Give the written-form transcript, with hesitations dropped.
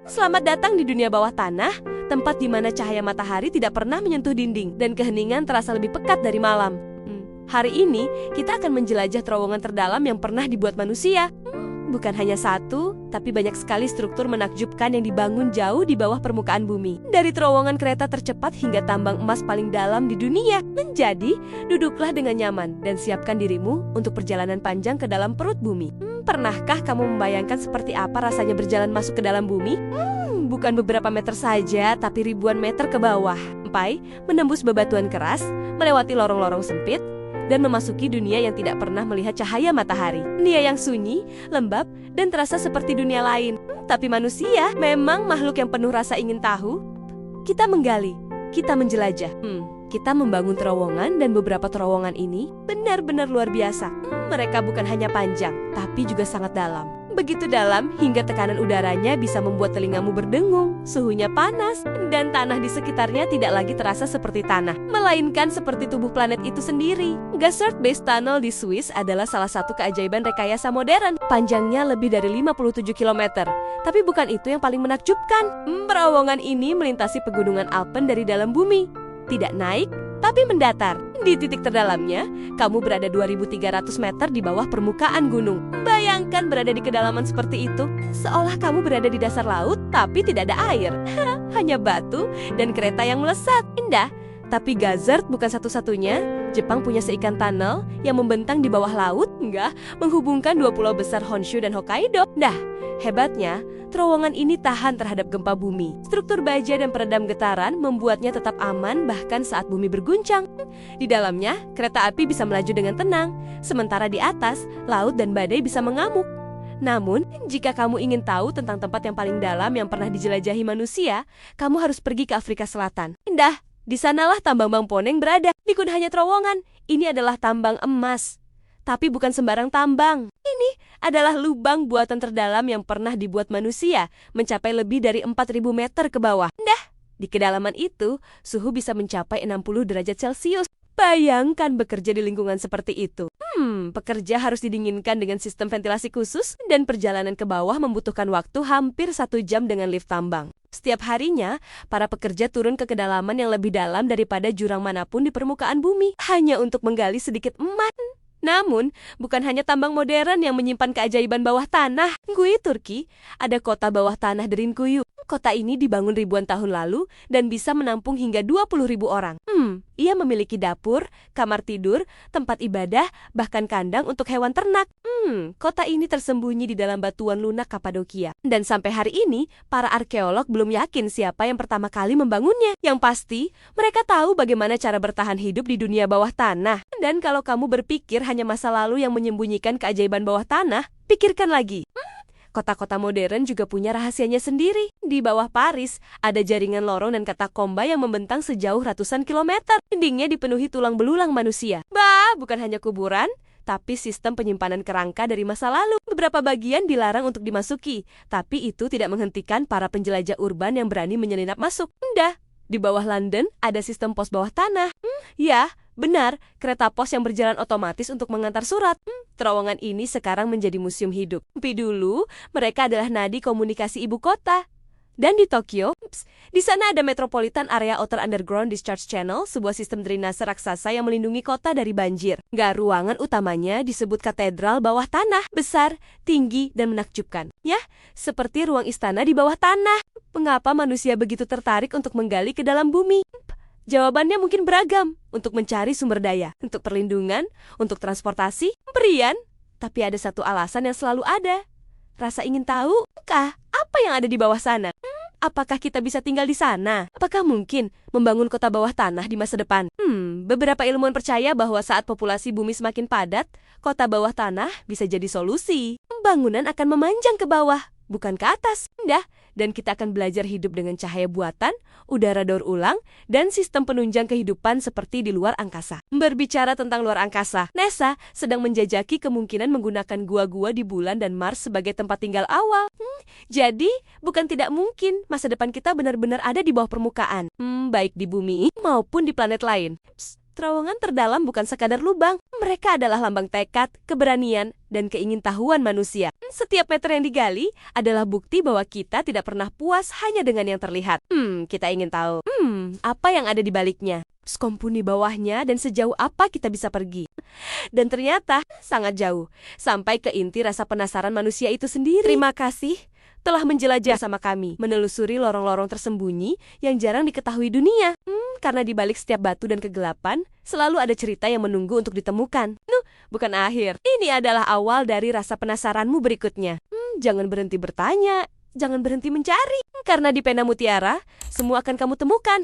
Selamat datang di dunia bawah tanah, tempat di mana cahaya matahari tidak pernah menyentuh dinding dan keheningan terasa lebih pekat dari malam. Hari ini, kita akan menjelajah terowongan terdalam yang pernah dibuat manusia. Bukan hanya satu, tapi banyak sekali struktur menakjubkan yang dibangun jauh di bawah permukaan bumi. Dari terowongan kereta tercepat hingga tambang emas paling dalam di dunia. Menjadi, duduklah dengan nyaman dan siapkan dirimu untuk perjalanan panjang ke dalam perut bumi. Pernahkah kamu membayangkan seperti apa rasanya berjalan masuk ke dalam bumi? Bukan beberapa meter saja, tapi ribuan meter ke bawah. Sampai menembus bebatuan keras, melewati lorong-lorong sempit, dan memasuki dunia yang tidak pernah melihat cahaya matahari. Dunia yang sunyi, lembab, dan terasa seperti dunia lain. Tapi manusia memang makhluk yang penuh rasa ingin tahu. Kita menggali, kita menjelajah. Kita membangun terowongan dan beberapa terowongan ini benar-benar luar biasa. Mereka bukan hanya panjang, tapi juga sangat dalam. Begitu dalam hingga tekanan udaranya bisa membuat telingamu berdengung, suhunya panas, dan tanah di sekitarnya tidak lagi terasa seperti tanah, melainkan seperti tubuh planet itu sendiri. Gazert Base Tunnel di Swiss adalah salah satu keajaiban rekayasa modern. Panjangnya lebih dari 57 km. Tapi bukan itu yang paling menakjubkan. Terowongan ini melintasi pegunungan Alpen dari dalam bumi. Tidak naik, tapi mendatar. Di titik terdalamnya, kamu berada 2.300 meter di bawah permukaan gunung. Bayangkan berada di kedalaman seperti itu, seolah kamu berada di dasar laut, tapi tidak ada air. Hanya batu dan kereta yang melesat. Indah, tapi Gazert bukan satu-satunya. Jepang punya seikan tunnel yang membentang di bawah laut, menghubungkan dua pulau besar Honshu dan Hokkaido. Hebatnya, terowongan ini tahan terhadap gempa bumi. Struktur baja dan peredam getaran membuatnya tetap aman bahkan saat bumi berguncang. Di dalamnya, kereta api bisa melaju dengan tenang, sementara di atas, laut dan badai bisa mengamuk. Namun, jika kamu ingin tahu tentang tempat yang paling dalam yang pernah dijelajahi manusia, kamu harus pergi ke Afrika Selatan. Indah, di sanalah tambang Bamponeng berada. Bukan hanya terowongan, ini adalah tambang emas. Tapi bukan sembarang tambang. Ini adalah lubang buatan terdalam yang pernah dibuat manusia, mencapai lebih dari 4.000 meter ke bawah. Di kedalaman itu, suhu bisa mencapai 60 derajat Celcius. Bayangkan bekerja di lingkungan seperti itu. Pekerja harus didinginkan dengan sistem ventilasi khusus, dan perjalanan ke bawah membutuhkan waktu hampir 1 jam dengan lift tambang. Setiap harinya, para pekerja turun ke kedalaman yang lebih dalam daripada jurang manapun di permukaan bumi, hanya untuk menggali sedikit emas. Namun, bukan hanya tambang modern yang menyimpan keajaiban bawah tanah. Kuyu Turki, ada kota bawah tanah Derinkuyu. Kota ini dibangun ribuan tahun lalu dan bisa menampung hingga 20.000 orang. Ia memiliki dapur, kamar tidur, tempat ibadah, bahkan kandang untuk hewan ternak. Kota ini tersembunyi di dalam batuan lunak Kapadokia. Dan sampai hari ini, para arkeolog belum yakin siapa yang pertama kali membangunnya. Yang pasti, mereka tahu bagaimana cara bertahan hidup di dunia bawah tanah. Dan kalau kamu berpikir hanya masa lalu yang menyembunyikan keajaiban bawah tanah, pikirkan lagi. Kota-kota modern juga punya rahasianya sendiri. Di bawah Paris, ada jaringan lorong dan katakomba yang membentang sejauh ratusan kilometer. Dindingnya dipenuhi tulang belulang manusia. Bukan hanya kuburan, tapi sistem penyimpanan kerangka dari masa lalu. Beberapa bagian dilarang untuk dimasuki, tapi itu tidak menghentikan para penjelajah urban yang berani menyelinap masuk. Di bawah London, ada sistem pos bawah tanah. Ya, benar, kereta pos yang berjalan otomatis untuk mengantar surat. Terowongan ini sekarang menjadi museum hidup. Tapi dulu, mereka adalah nadi komunikasi ibu kota. Dan di Tokyo, di sana ada Metropolitan Area Outer Underground Discharge Channel, sebuah sistem drainase raksasa yang melindungi kota dari banjir. Ruangan utamanya disebut katedral bawah tanah, besar, tinggi, dan menakjubkan. Seperti ruang istana di bawah tanah. Mengapa manusia begitu tertarik untuk menggali ke dalam bumi? Jawabannya mungkin beragam. Untuk mencari sumber daya, untuk perlindungan, untuk transportasi, pemberian. Tapi ada satu alasan yang selalu ada. Rasa ingin tahu, apa yang ada di bawah sana? Apakah kita bisa tinggal di sana? Apakah mungkin membangun kota bawah tanah di masa depan? Beberapa ilmuwan percaya bahwa saat populasi bumi semakin padat, kota bawah tanah bisa jadi solusi. Bangunan akan memanjang ke bawah, bukan ke atas. Dan kita akan belajar hidup dengan cahaya buatan, udara daur ulang, dan sistem penunjang kehidupan seperti di luar angkasa. Berbicara tentang luar angkasa, NASA sedang menjajaki kemungkinan menggunakan gua-gua di bulan dan Mars sebagai tempat tinggal awal. Jadi, bukan tidak mungkin masa depan kita benar-benar ada di bawah permukaan, baik di bumi maupun di planet lain. Terowongan terdalam bukan sekadar lubang, mereka adalah lambang tekad, keberanian, dan keingintahuan manusia. Setiap meter yang digali adalah bukti bahwa kita tidak pernah puas hanya dengan yang terlihat. Kita ingin tahu, apa yang ada di baliknya? Skompuni bawahnya dan sejauh apa kita bisa pergi. Dan ternyata sangat jauh, sampai ke inti rasa penasaran manusia itu sendiri. Terima kasih telah menjelajah sama kami, menelusuri lorong-lorong tersembunyi yang jarang diketahui dunia. Karena di balik setiap batu dan kegelapan, selalu ada cerita yang menunggu untuk ditemukan. Bukan akhir. Ini adalah awal dari rasa penasaranmu berikutnya. Jangan berhenti bertanya, jangan berhenti mencari. Karena di Pena Mutiara, semua akan kamu temukan.